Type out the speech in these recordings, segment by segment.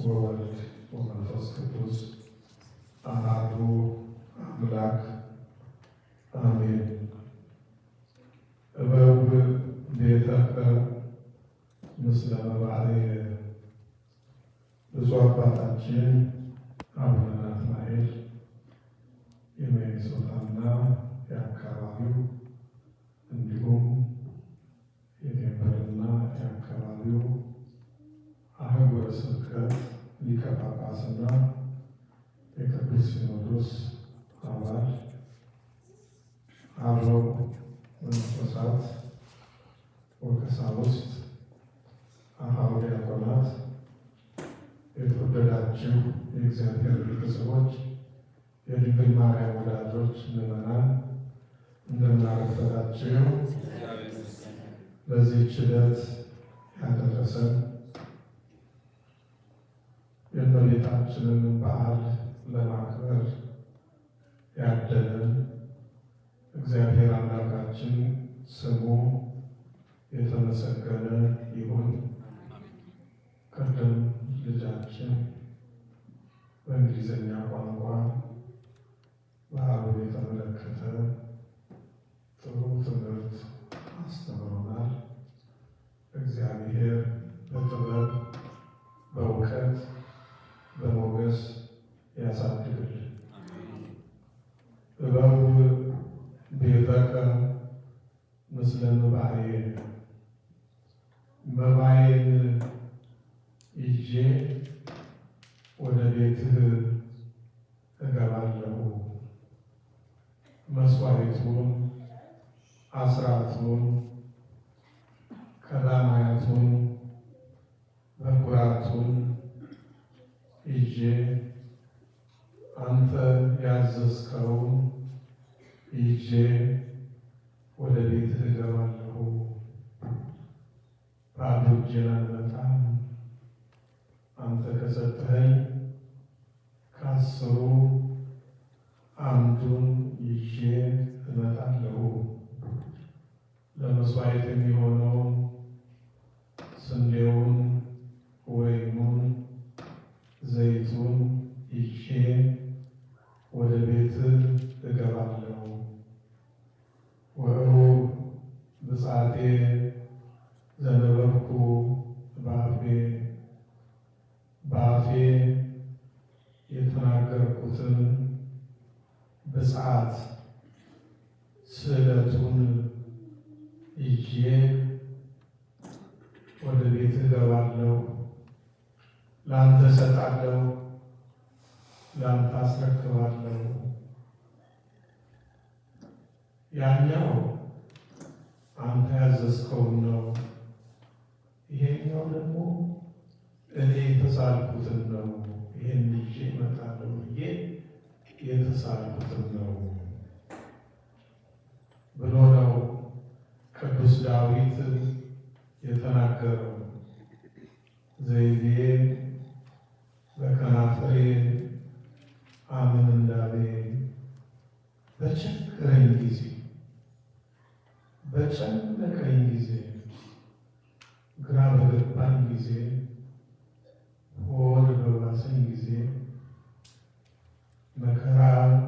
ወወልድ ወመንፈስ ቅዱስ አሐዱ አምላክ አሜን። እበብ ቤተከ ምስለ መባዕየ። ብፁዕ አባታችን አቡነ ናትናኤል የሚኒሶታና የአካባቢው እንዲሁም የዴንቨርና የአካባቢው አህጉረ ስብከት ሊቀ ጳጳስና የቅዱስ ሲኖዶስ አባል፣ አበው መነኮሳት ወቀሳውስት፣ አኀው ዲያቆናት፣ የተወደዳችሁ የእግዚአብሔር ቤተሰቦች፣ የድንግል ማርያም ወዳጆች፣ ምዕመናን እንደምን አረፈዳችሁ። በዚህች ዕለት ያደረሰን የእመቤታችንን በዓል ለማክበር ያደለን እግዚአብሔር አምላካችን ስሙ የተመሰገነ ይሁን። ቅድም ልጃችን በእንግሊዝኛ ቋንቋ በዓሉን የተመለከተ ጥሩ ትምህርት አስተምሮናል። እግዚአብሔር በጥበብ በእውቀት በሞገስ ያሳድግልን። እበብ ቤተከ ምስለ መባዕየ። መባዬን ይዤ ወደ ቤትህ እገባለሁ። መስዋዕቱን፣ አስራቱን፣ ቀዳማያቱን፣ በኩራቱን ይዤ አንተ ያዘዝከውን ይዤ ወደ ቤትህ እገባለሁ። ባዶ እጄን አልመጣም። አንተ ከሰጠኸኝ ከአስሩ አንዱን ይዤ እመጣለሁ። ለመስዋዕት የሚሆነውን ስንዴውን፣ ወይኑን፣ ዘይቱን ይዤ ወደ ቤትህ እገባለሁ። ወእሩግ ብፅዓቴ ዘነበብኩ በአፌ። በአፌ የተናገርኩትን ብፅዓት ስዕለቱን ይዤ ወደ ቤትህ እገባለሁ። ለአንተ እሰጣለሁ፣ ለአንተ አስረክባለሁ። ያኛው አንተ ያዘዝከውን ነው። ይሄኛው ደግሞ እኔ የተሳልኩትን ነው። ይሄን ይዤ እመጣለሁ ብዬ የተሳልኩትን ነው ብሎ ነው ቅዱስ ዳዊት የተናገረው። ዘይቤ በከናፍሬ አምንዳቤ። በቸገረኝ ጊዜ፣ በጨነቀኝ ጊዜ፣ ግራ በገባኝ ጊዜ፣ ሆድ በባሰኝ ጊዜ፣ መከራ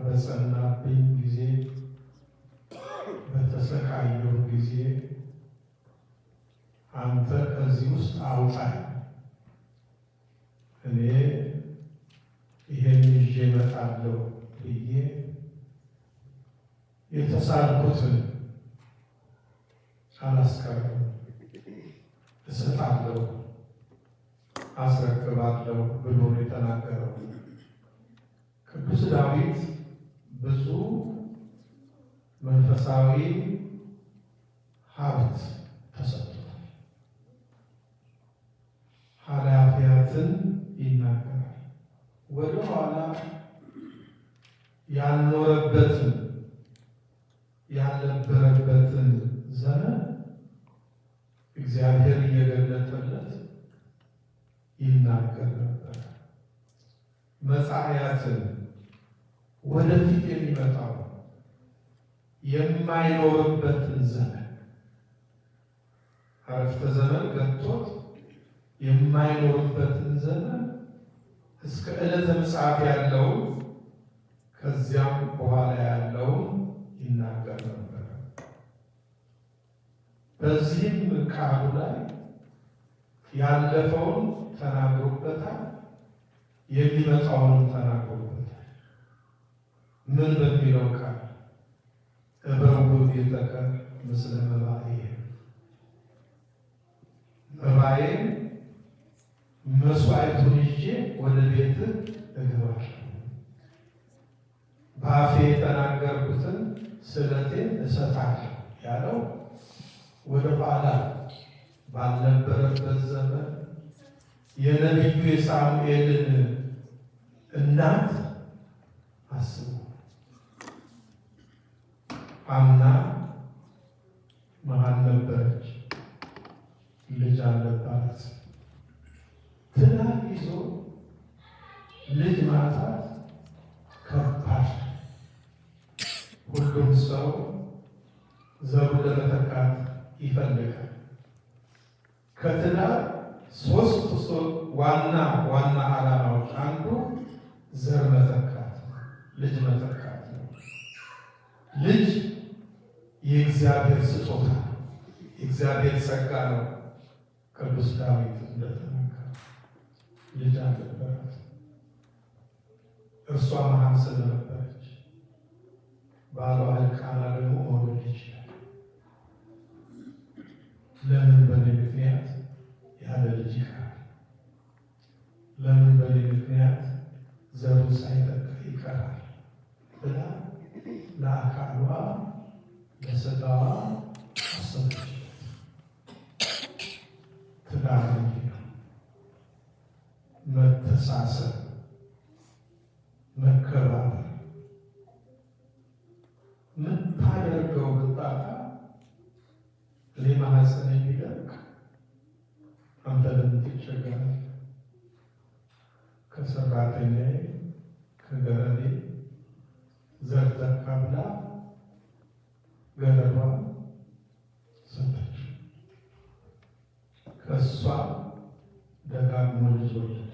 በጸናብኝ ጊዜ፣ በተሰቃየሁ ጊዜ አንተ ከዚህ ውስጥ አውጣኝ፣ እኔ ይሄን ይዤ እመጣለሁ ብዬ የተሳልኩትን አላስቀርም፣ እሰጣለሁ፣ አስረክባለሁ ብሎ ነው የተናገረው። ቅዱስ ዳዊት ብዙ መንፈሳዊ ሀብት ተሰጥቷል። ኃላፊያትን ይናገራል። ወደ ኋላ ያልኖረበትን ያልነበረበትን ዘመን እግዚአብሔር እየገለጠለት ይናገር ነበር። መጻእያትን ወደፊት የሚመጣው የማይኖርበትን ዘመን አረፍተ ዘመን ገብቶት የማይኖርበትን ዘመን እስከ ዕለተ ምጽአት ያለውን ከዚያም በኋላ ያለውን ይናገር ነበር። በዚህም ቃሉ ላይ ያለፈውን ተናግሮበታል፣ የሚመጣውንም ተናግሮበታል። ምን በሚለው ቃል እበው ቤተከ ምስለ መባኤ፣ መባኤን መስዋዕቱን ይዤ ወደ ቤትህ እገባለሁ፣ በአፌ የተናገርኩትን ስለቴን እሰጣለሁ ያለው ወደ ኋላ ባልነበረበት ዘመን የነቢዩ የሳሙኤልን እናት አስቡ። ሐና መሀል ነበረች፣ ልጅ አለባት። ትዳር ይዞ ልጅ ማጣት ከባድ። ሁሉም ሰው ዘሩ ለመተካት ይፈልጋል። ከትዳር ሶስት ዋና ዓላማዎች አንዱ ዘር መተካት፣ ልጅ መተካት ነው። ልጅ የእግዚአብሔር ስጦታ፣ የእግዚአብሔር ጸጋ ነው። ቅዱስ ዳዊት እንደተናገረ ልጅ አልነበራት። እርሷ መሀን ስለነበረች ባሏ ሕልቃና ደግሞ መውለድ ይችላል። ለምን በኔ ምክንያት ያለ ልጅ ይቀራል? ለምን በኔ ምክንያት ዘሩ ሳይተካ ይቀራል? ብላ ለአካሏ ለሥጋዋ አሰበች። ትዳር እንዲህ ነው። መተሳሰብ፣ መከባበር። ምታደርገው ብታጣ እኔ ማህፀን የሚደርቅ አንተ ለምን ትቸገራለህ? ከሰራተኛዬ ከገረዴ ዘር ተካ ብላ ገረዷን ሰጠች። ከእሷ ደጋግሞ ልጅ ወለደ።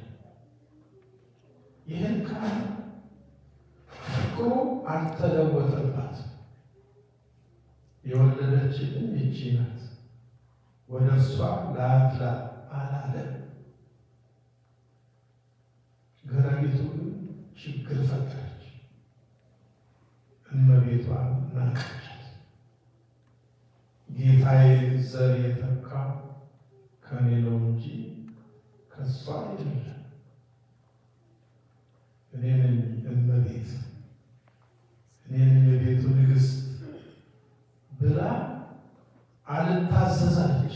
ይህን ካህን ፍቅሩ አልተለወጠባት። የወለደችልን ይቺ ናት፣ ወደ እሷ ላትላ አላለ። ገረዲቱ ግን ችግር ፈጠረች። እመቤቷን ናቀቻት። ጌታዬ ዘር የተካው ከኔ ነው እንጂ ከእሷ አይደለም። እኔ ነኝ እመቤት፣ እኔ ነኝ የቤቱ ንግሥት ብላ አልታዘዛለች።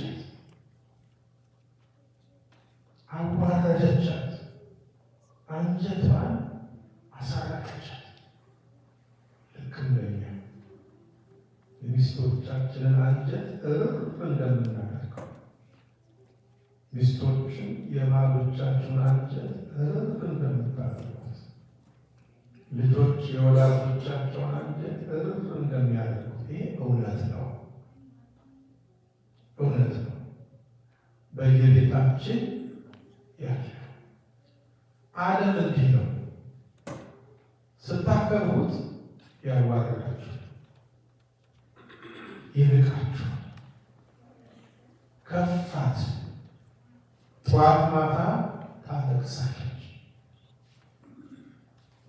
አዋረደቻት፣ አንጀቷን አሳረፈቻት። ልክ እንደኛ የሚስቶቻችንን አንጀት እርፍ እንደምናደርገው ሚስቶችን የባሎቻችሁን አንጀት እርፍ እንደምታደርጉት ልጆች የወላጆቻቸውን አንጀት እርፍ እንደሚያደርጉት ይህ እውነት ነው፣ እውነት ነው። በየቤታችን ያለ ዓለም እንዲህ ነው። ስታከብሩት ያዋርዳችሁ፣ ይንቃችሁ፣ ከፋት ጠዋት ማታ ታለቅሳለች፣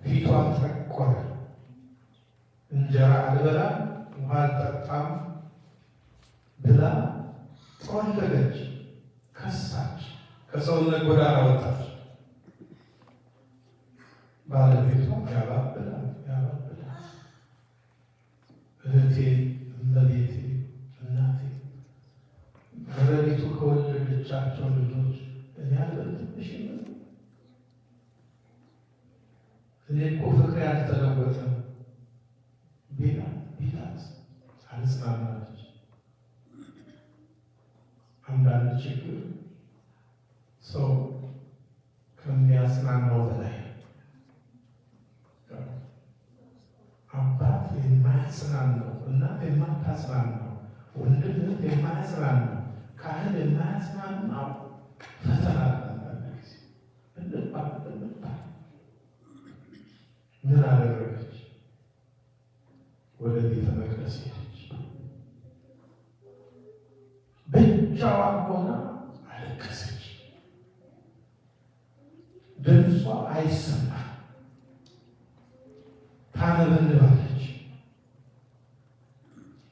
ፊቷን ጠቆረ። እንጀራ አልበላም ውሃ አልጠጣም ብላ ጠወለገች፣ ከሳች፣ ከሰውነት ጎዳና ወጣች። ባለቤቷ ያባብላል ያባብላል። እህቴ፣ እመቤቴ፣ እናቴ ገረዲቱ ከወለደቻቸው ልጆች እኔ አልበልጥብሽ? እኔ እኮ ፍቅሬ አልተለወጠም ቢላት አልጽናናለች። አንዳንድ ችግር ሰው ከሚያጽናናው በላይ አባት የማያጽናናው፣ እናት የማታጽናናው፣ ወንድም እህት የማያጽናናው፣ ካህን የማያጽናናው ፈተና አንዳንድ ጊዜ እንባል ምን አደረገች? ወደ ቤተ መቅደስ ሄደች። ብቻዋን ሆና አለቀሰች። ድምጿ አይሰማም። ታነበንባለች።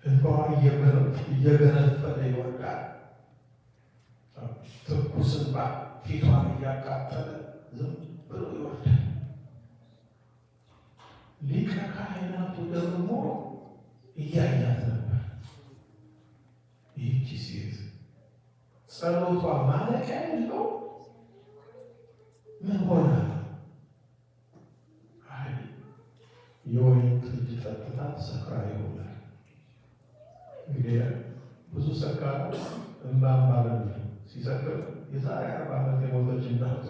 እንባዋ እየገነፈለ ይወርዳል። ትኩስ እንባ ፊቷን እያቃጠለ ዝም ብሎ ይወርዳል። ሊቀ ካህናቱ ደግሞ እያያት ነበር። ይህቺ ሴት ጸሎቷ ማለቂያ የለው። ምን ሆነ? አይ የወይን ጠጅ ጠጥታ ሰክራ ይሆናል። እንግዲህ ብዙ ሰካራ እምባባል ሲሰክር የዛሬ 40 ዓመት የሞተች እናቱ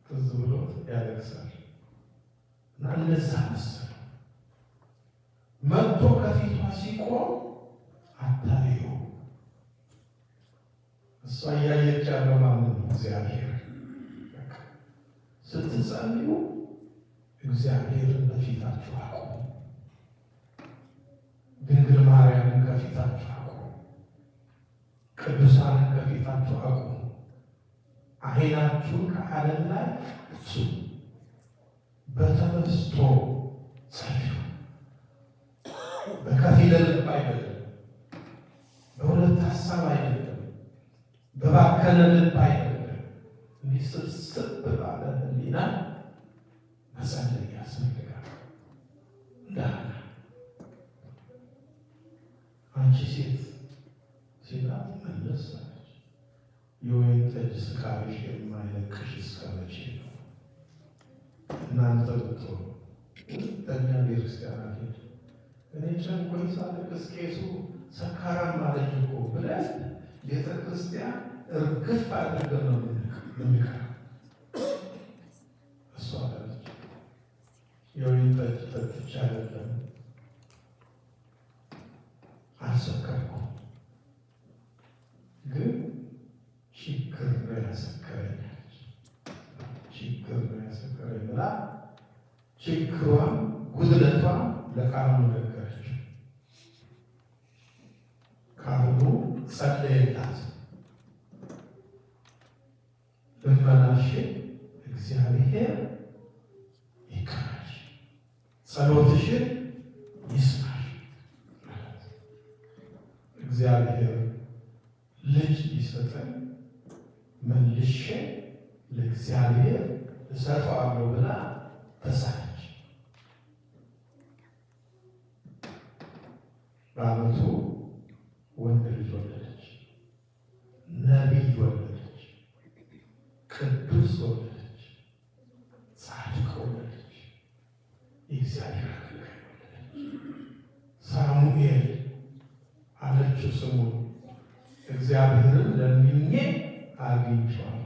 ትዝ ብሎት ያለቅሳል። እና እንደዛ መሰለው መጥቶ ከፊቷ ሲቆም አታየው። እሷ እያየች ያለው ማንን ነው? እግዚአብሔር። ስትጸልዩ እግዚአብሔርን በፊታችሁ አቁሙ። ድንግል ማርያምን ከፊታችሁ አቁሙ። ቅዱሳንን ከፊታችሁ አቁሙ። ዓይናችሁን ከዓለም ላይ እሱ በተመስጦ ጸልዩ። በከፊለ ልብ አይደለም፣ በሁለት ሀሳብ አይደለም፣ በባከነ ልብ አይደለም። እንዲህ ስብስብ ባለ ሕሊና መጸለይ ያስፈልጋል። እንዳለ አንቺ ሴት ሲላት መለሰች፣ የወይን ጠጅ ስካርሽ የማይለቅሽ እስከ መቼ ነው? እናንተ ብትሆኑ እኛ ቤተክርስቲያናት እኔ ጨንቆኝ ሳለቅስ ቄሱ ሰካራም አለኝ እኮ ብለን ቤተክርስቲያን እርግፍ አድርገን ነው የምንቀረው። እሷ አለች የወይን ጠጅ ጠጥቼ አይደለም አልሰከርኩም፣ ግን ችግር ነው ያሰከረኝ። ችግር ነው ያሰከረኝ ብላ ችግሯን ጉድለቷን ለካህኑ ነገረችው። ካህኑ ጸለየላት። ልመናሽን እግዚአብሔር ይቀበልሽ፣ ጸሎትሽን ይስማሽ። እግዚአብሔር ልጅ ይሰጠን መልሼ ለእግዚአብሔር እሰጠዋለሁ ብላ ተሳለች። በዓመቱ ወንድ ልጅ ወለደች፣ ነቢይ ወለደች፣ ቅዱስ ወለደች፣ ጻድቅ ወለደች፣ የእግዚአብሔር አገልጋይ ወለደች። ሳሙኤል አለችው ስሙን። እግዚአብሔርን ለምኜ አግኝቼዋለሁ።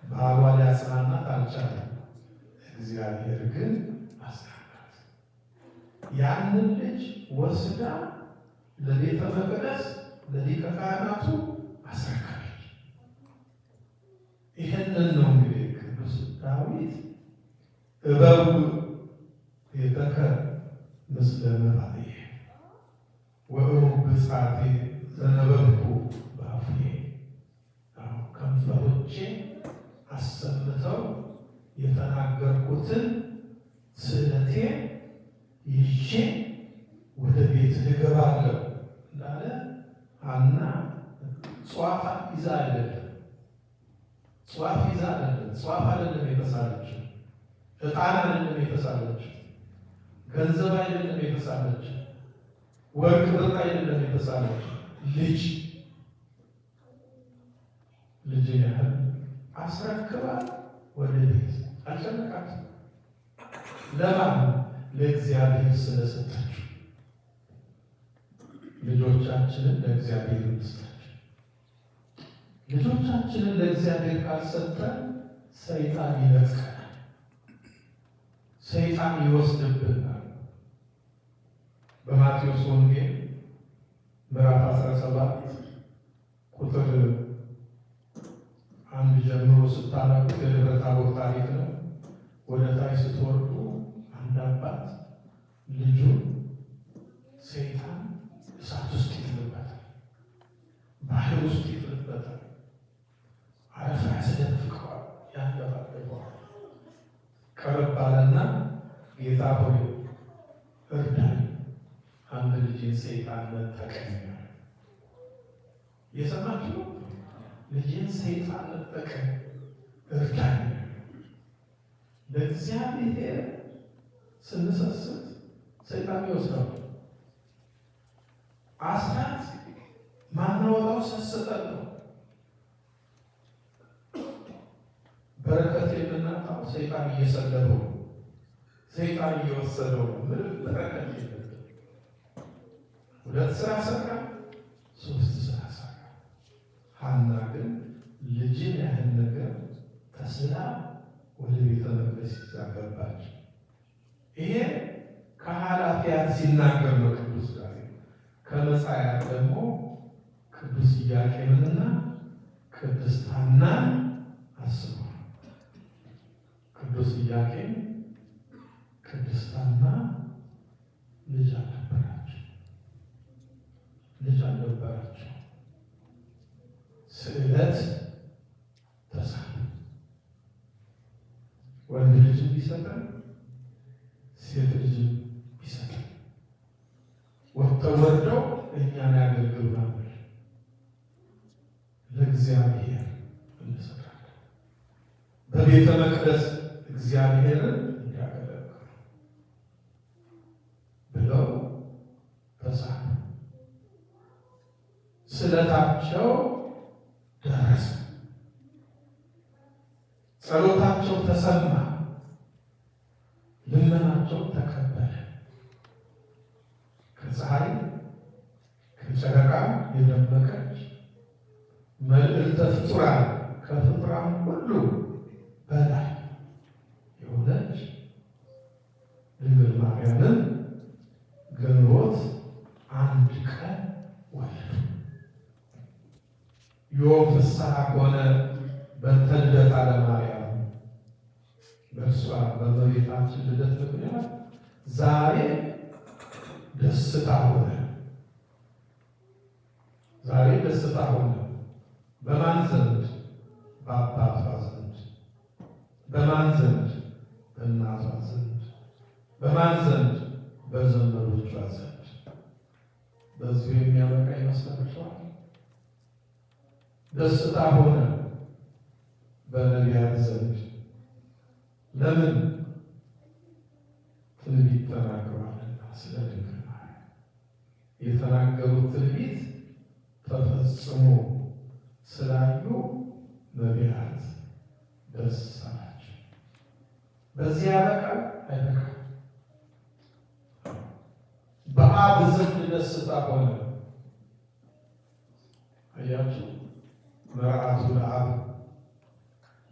ባሏ ሊያጽናናት አልቻለም። እግዚአብሔር ግን አጽናናት። ያንን ልጅ ወስዳ ለቤተ መቅደስ ለሊቀ ካህናቱ አስረከበች። ይህንን ነው እንግዲህ ቅዱስ ዳዊት እበው ቤተከ ምስለ መባልየ ወእሩብ ብፅዓቴ ዘነበብኩ በአፉዬ። ከንፈሮቼ አሰምተው የተናገርኩትን ስእለቴን ይዤ ወደ ቤት እገባለሁ እንዳለ ሐና ጿፍ ይዛ አይደለም፣ ጿፍ ይዛ አይደለም፣ ጿፍ አይደለም የተሳለችው፣ ዕጣን አይደለም የተሳለችው፣ ገንዘብ አይደለም የተሳለችው፣ ወርቅ ብር አይደለም የተሳለችው፣ ልጅ ያህል አስረክባ ወደ ቤት አልጨነቃትም። ለማን? ለእግዚአብሔር ስለሰጠችው። ልጆቻችንን ለእግዚአብሔር እንስጣቸው። ልጆቻችንን ለእግዚአብሔር ካልሰጠን ሰይጣን ይነጥቀናል፣ ሰይጣን ይወስድብናል። በማቴዎስ ወንጌል ምዕራፍ 17 ቁጥር 1 ጀምሮ ስታነቡት የደብረ ታቦር ታሪክ ነው። ወደ ታች ስትወርዱ ልጁን ሰይጣን እሳት ውስጥ ይጥልበታል፣ ባህር ውስጥ ይጥልበታል፣ አረፋ ያስደፍቀዋል፣ ያንገባግበዋል። ቀረብ አለና ጌታ ሆይ እርዳኝ፣ አንድ ልጄን ሰይጣን ነጠቀኝ። የሰማችሁ ልጄን ሰይጣን ነጠቀኝ፣ እርዳኝ። ለእግዚአብሔር ስንሰስት ሰይጣን ይወስዳል። አስራት ማናወጣው ሰስተን ነው። በረከት የምናጣው ሰይጣን እየሰለበው፣ ሰይጣን እየወሰደው ነው። ምንም በረከት የለም። 2 ስራ ሰራ፣ 3 ስራ ሰራ። ሐና ግን ልጅን ያህል ነገር ተስላ ወደ ቤተ መቅደስ ይዛ ገባች። ይሄ ከኃላፊያት ሲናገር ነው ቅዱስ ዳዊት። ከመጻሕያት ደግሞ ቅዱስ ኢያቄምንና ቅድስት ሐናን አስቧል። ቅዱስ ኢያቄም ቅድስት ሐና ልጅ አልነበራቸው። ስዕለት ተሳለ። ወንድ ልጅ ቢሰጠን ሴት ልጅ ቢሰጠን ወጥተው ወርደው እኛን ያገልግሉናል። ለእግዚአብሔር እንሰጣለን። በቤተ መቅደስ እግዚአብሔርን እንዲያገለግሉ ብለው ተሳሉ። ስለታቸው ደረሰ። ጸሎታቸው ተሰማ። ልመናቸው ተቀበለ። ከፀሐይ ከጨረቃ የደመቀች መልዕልተ ፍጡራን ከፍጡራን ሁሉ በላይ የሆነች ድንግል ማርያምን ግንቦት 1 ቀን ወለዱ። ዮም ፍስሐ ኮነ በእንተ ልደታ ለማርያም። በእርሷ በእመቤታችን ልደት ምክንያት ዛሬ ደስታ ሆነ። ዛሬ ደስታ ሆነ። በማን ዘንድ? በአባቷ ዘንድ። በማን ዘንድ? በእናቷ ዘንድ። በማን ዘንድ? በዘመዶቿ ዘንድ። በዚሁ የሚያበቃ ይመስላችኋል? ደስታ ሆነ በነቢያት ዘንድ። ለምን? ትንቢት ተናግረዋልና ስለ ድንግል ማርያም የተናገሩት ትንቢት ተፈጽሞ ስላዩ ነቢያት ደስ አላቸው። በዚህ ያበቃል? አይበቃም። በአብ ዘንድ ደስታ ሆነ። አያችሁ፣ መርዓቱ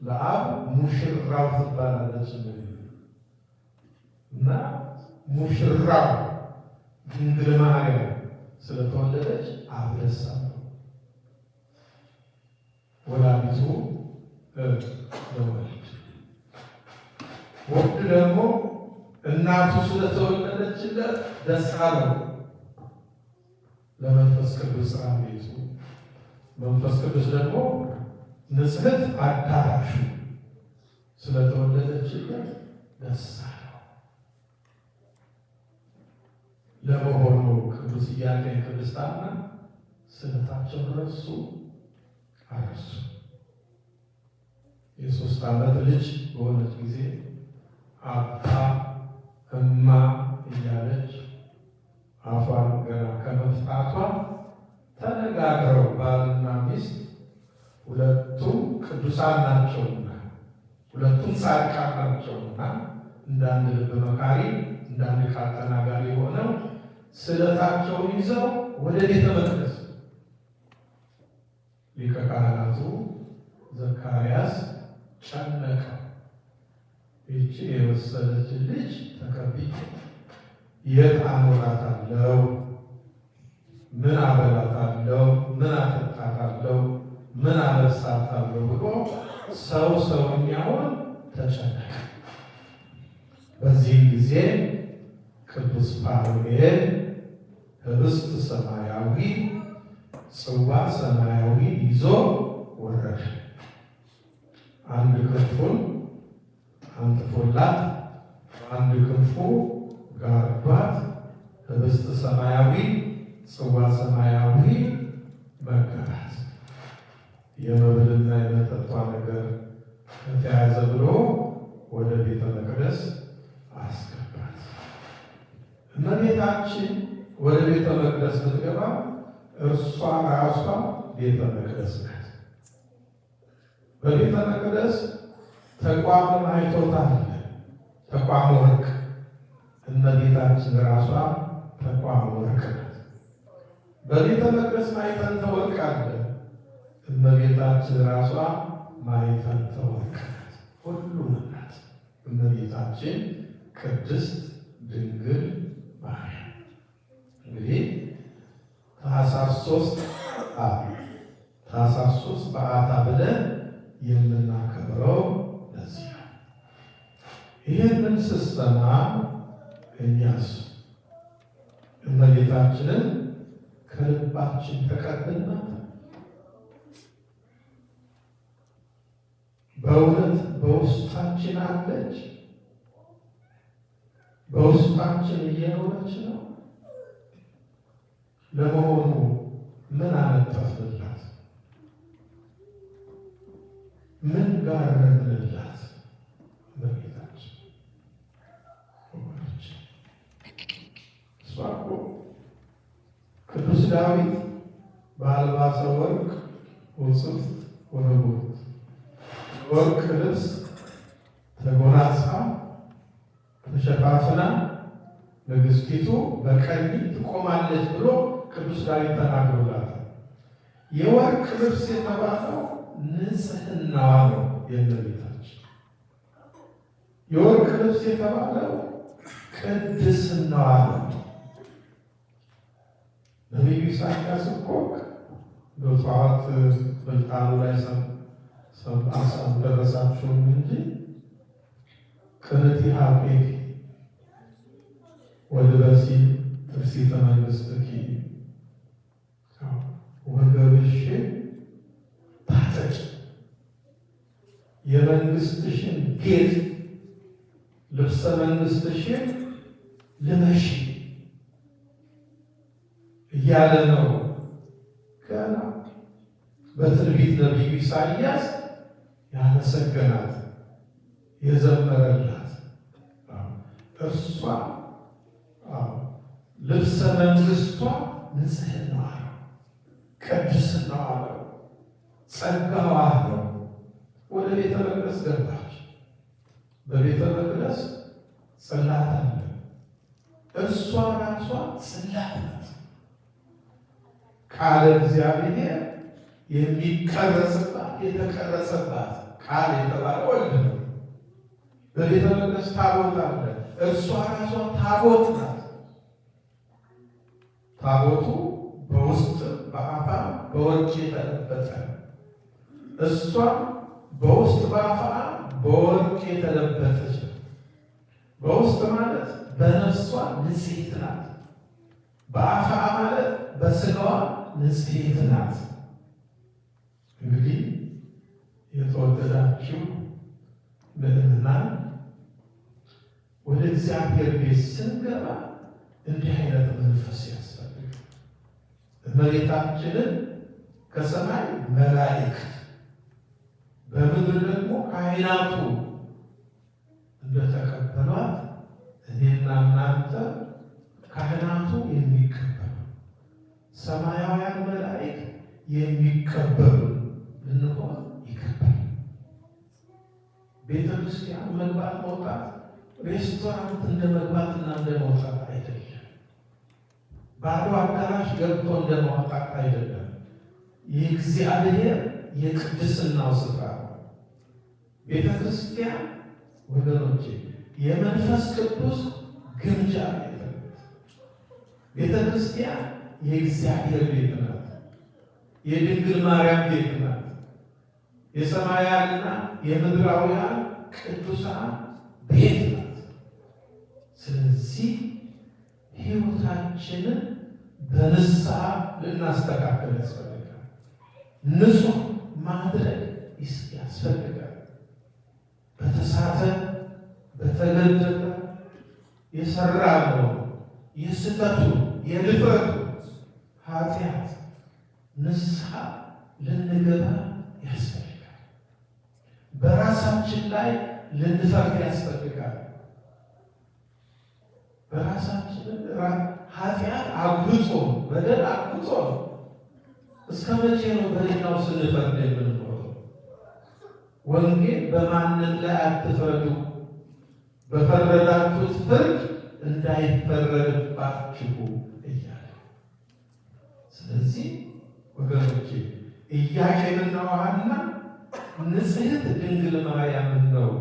ለአብ ሙሽራው ትባላለች እና ሙሽራው ድንግል ማርያም ስለተወለደች አብ ደስ አለው። ወላዲቱ ለወልድ፣ ወልድ ደግሞ እናቱ ስለተወለደችለት ደስ አለው። ለመንፈስ ቅዱስ ቤቱ፣ መንፈስ ቅዱስ ደግሞ ንጽሕት አዳራሹ ስለተወለደችለት ደስ አለው። ለመሆኑ ቅዱስ ኢያቄም ቅድስት ሐና ስለታቸውን ረሱ? አረሱ። የ3 ዓመት ልጅ በሆነች ጊዜ አባ እማ እያለች አፏን ገና ከመፍታቷ ተነጋግረው ባልና ሚስት ሁለቱም ቅዱሳን ናቸውና ሁለቱም ጻድቃን ናቸውና እንዳንድ ልብ መካሪ እንዳንድ ቃል ተናጋሪ ሆነው ስለታቸውን ይዘው ወደ ቤተ መቅደስ ሊቀ ካህናቱ ዘካርያስ ጨነቀው። ይቺ የመሰለች ልጅ ተቀብዬ የት አኖራታለሁ? ምን አበላታለሁ? ምን አጠጣታለሁ? ምን አለብሳታለሁ ብሎ ሰውኛውን ተጨነቀ። በዚህ ጊዜ ቅዱስ ፋኑኤል ህብስት ሰማያዊ ጽዋ ሰማያዊ ይዞ ወረደ። አንድ ክንፉን አንጥፎላት አንድ ክንፉ ጋርዷት ህብስት ሰማያዊ ጽዋ ሰማያዊ መገባት። የመብልና የመጠጧ ነገር ከተያዘ ብሎ ወደ ቤተ መቅደስ አስገባት። እመቤታችን ወደ ቤተ መቅደስ ብትገባ እርሷ ራሷ ቤተ መቅደስ ናት። በቤተ መቅደስ ተቋም አይቶታል። ተቋም ወርቅ። እመቤታችን ራሷ ተቋም ወርቅ ናት። በቤተ መቅደስ ማዕጠንተ ወርቅ አለ። እመቤታችን ራሷ ማዕጠንተ ወርቅ ናት። ሁሉም ናት። እመቤታችን ቅድስት ድንግል ማርያም። እንግዲህ ታኅሳስ 3 በዓታ ብለን የምናከብረው ለዚህ ነው። ይህንን ስትሰማ እኛስ እመቤታችንን ከልባችን ተቀብለናት በእውነት በውስጣችን አለች? በውስጣችን እየኖረች ነው? ለመሆኑ ምን አነጠፍንላት? ምን ጋረድንላት? እመቤታችን እሷ እኮ ቅዱስ ዳዊት በአልባሰ ወርቅ ወጽፍት ወረቡት ወርቅ ልብስ ተጎናጽፋ ተሸፋፍና ንግሥቲቱ በቀኝ ትቆማለች ብሎ ቅዱስ ዳዊት ተናግሮላታል። የወርቅ ልብስ የተባለው ንጽሕናዋ ነው። የእመቤታችን የወርቅ ልብስ የተባለው ቅድስናዋ ነው። ነቢዩ ኢሳያስ እኮ በጠዋት በልጣኑ ላይ ሰምታሳም ደረሳችሁም እንጂ ቅንት ሀቤት ወልበሲ ትርሲተ መንግሥትኪ ወገብሽን ታጠቂ የመንግሥትሽን ጌጥ ልብሰ መንግሥትሽን ልበሺ እያለ ነው። ገና በትንቢት ነቢዩ ኢሳያስ ያመሰገናት የዘመረላት እርሷ ልብሰ መንግሥቷ ንጽሕናዋ ነው፣ ቅድስናዋ ነው፣ ጸጋዋ ነው። ወደ ቤተ መቅደስ ገባች። በቤተ መቅደስ ጽላት አለ። እርሷ ራሷ ጽላት ናት። ቃለ እግዚአብሔር የሚቀረጽባት የተቀረጸባት ቃል የተባለ ወልድ ነው። በቤተ መቅደስ ታቦት አለ። እርሷ ራሷ ታቦት ናት። ታቦቱ በውስጥ በአፋ በወርቅ የተለበጠ፣ እሷ በውስጥ በአፋ በወርቅ የተለበጠች። በውስጥ ማለት በነፍሷ ንጽሕት ናት። በአፋ ማለት በስጋዋ ንጽሕት ናት። እንግዲህ የተወደዳችሁ ምእመናን ወደ እግዚአብሔር ቤት ስንገባ እንዲህ አይነት መንፈስ ያስፈልጋል። እመቤታችንን ከሰማይ መላእክት በምድር ደግሞ ካህናቱ እንደተቀበሏት እኔና እናንተ ካህናቱ የሚቀበሉ ሰማያውያን መላእክት የሚቀበሉ ልንሆን ይገባል። ቤተ ክርስቲያን መግባት መውጣት ሬስቶራንት እንደ መግባትና እንደ መውጣት አይደለም። ባዶ አዳራሽ ገብቶ እንደ መውጣት አይደለም። የእግዚአብሔር የቅድስናው ስፍራ ነው ቤተ ክርስቲያን። ወገኖቼ የመንፈስ ቅዱስ ግምጃ ቤተ ክርስቲያን የእግዚአብሔር ቤት ናት። የድንግል ማርያም ቤት ናት። የሰማያውያንና የምድራውያን ቅዱሳን ቤት ናት። ስለዚህ ሕይወታችንን በንስሐ ልናስተካከል ያስፈልጋል። ንጹሕ ማድረግ ያስፈልጋል። በተሳተ በተገደበ የሰራነው የስህተቱ የድፍረቱ ኃጢአት ንስሐ ልንገባ ያስፈልጋል። በራሳችን ላይ ልንፈርድ ያስፈልጋል። በራሳችን ኃጢአት አጉጦ በደል አጉጦ እስከ መቼ ነው በሌላው ስንፈርድ የምንኖረው? ወንጌል በማንም ላይ አትፍረዱ፣ በፈረዳችሁት ፍርድ እንዳይፈረድባችሁ እያለ። ስለዚህ ወገኖቼ ኢያቄምና ሐና ንጽሕት ድንግል ማርያምን ነው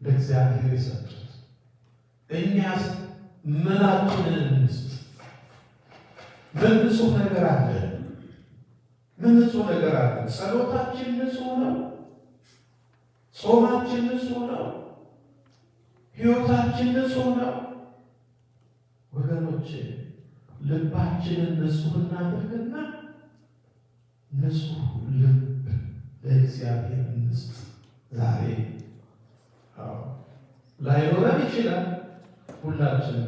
ለእግዚአብሔር የሰጡት። እኛስ ምናችንን እንስጥ? ምን ንጹሕ ነገር አለ? ምን ንጹሕ ነገር አለ? ጸሎታችን ንጹሕ ነው። ጾማችን ንጹሕ ነው። ሕይወታችን ንጹሕ ነው። ወገኖቼ ልባችንን ንጹሕ እናድርግና ንጹሕ ልብ ለእግዚአብሔር እንስጥ። ዛሬ ላይኖረን ይችላል። ሁላችንም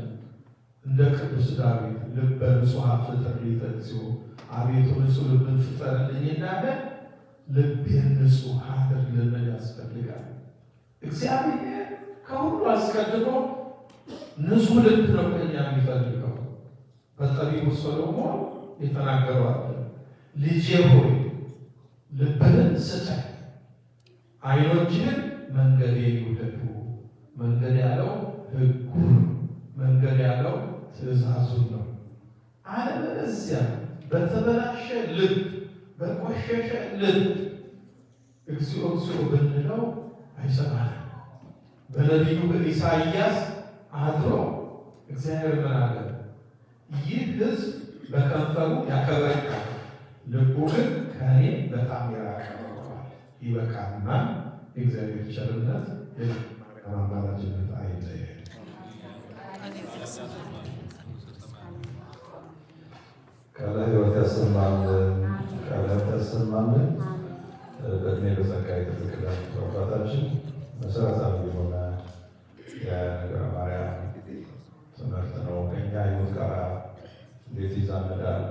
እንደ ቅዱስ ዳዊት ልበ ንጹሐ ፍጠር ሊተ እግዚኦ፣ አቤቱ ንጹሕ ልብን ፍጠርልኝ እንዳለ ልቤን ንጹሕ አድርግ ልንል ያስፈልጋል። እግዚአብሔር ከሁሉ አስቀድሞ ንጹሕ ልብ ነው ከኛ የሚፈልገው። በጠቢቡ ሰሎሞን የተናገረው አለ፣ ልጄ ሆይ ልብህን ስጠኝ፣ ዓይኖችህን መንገዴን ይውደዱ። መንገድ ያለው ሕጉን፣ መንገድ ያለው ትእዛዙን ነው። አለበለዚያ በተበላሸ ልብ፣ በቆሸሸ ልብ እግዚኦ እግዚኦ ብንለው አይሰማንም። በነቢዩ በኢሳይያስ አድሮ እግዚአብሔር ምን አለ? ይህ ሕዝብ በከንፈሩ ያከብረኛል፣ ልቡ ግን ከእኔ በጣም የራቀ ነው። ይበቃና የእግዚአብሔር ቸርነት አማላጅነት አይለየን። ቃለ ሕይወት ያሰማልን፣ ቃለ ሕይወት ያሰማልን። በእድሜ በጸጋ የተተከላችሁ አባታችን መሰረታዊ የሆነ የነገረ ማርያም ትምህርት ነው። ከኛ ሕይወት ጋር እንዴት ይዛመዳል?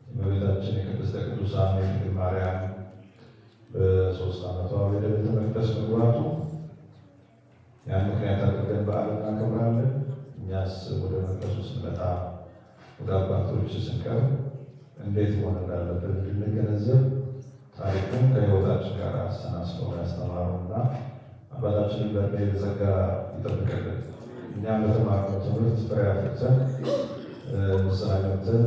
እመቤታችን የቅድስተ ቅዱሳን የድንግል ማርያም በ3 ዓመቷ ወደ ቤተ መቅደስ መግባቱ ያን ምክንያት አድርገን በዓል እናከብራለን። እኛስ ወደ መቅደሱ ስንመጣ ወደ አባቶች ስንቀርብ እንዴት መሆን እንዳለብን እንድንገነዘብ ታሪኩን ከሕይወታችን ጋር አሰናስለው ያስተማሩና አባታችንን በዕድሜ በጸጋ ይጠብቅልን። እኛም በተማርነው ትምህርት ፍሬ አፍርተን ንስሐ ገብተን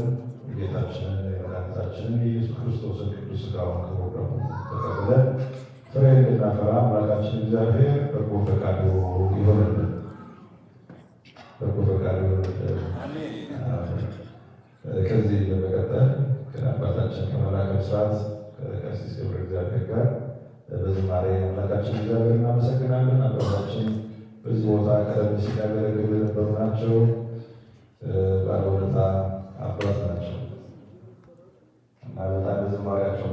ጌታችንን የመድኃኒታችንን የኢየሱስ ክርስቶስን ቅዱስ ሥጋውን ክቡር ደሙን ተቀብለን ፍሬ እንድናፈራ አምላካችን እግዚአብሔር በጎ ፈቃዱ ይሆንልን። በጎ ፈቃዱ ይሆንልን። ከዚህ በመቀጠል ከአባታችን ከመላከ ብስራት ከቀሲስ ገብረ እግዚአብሔር ጋር በዝማሬ አምላካችን እግዚአብሔር እናመሰግናለን። አባታችን በዚህ ቦታ ቀደም ሲል ያገለግሉ የነበሩ ናቸው። ባለውለታ አባት ናቸው እና በጣም በዝማሬያቸው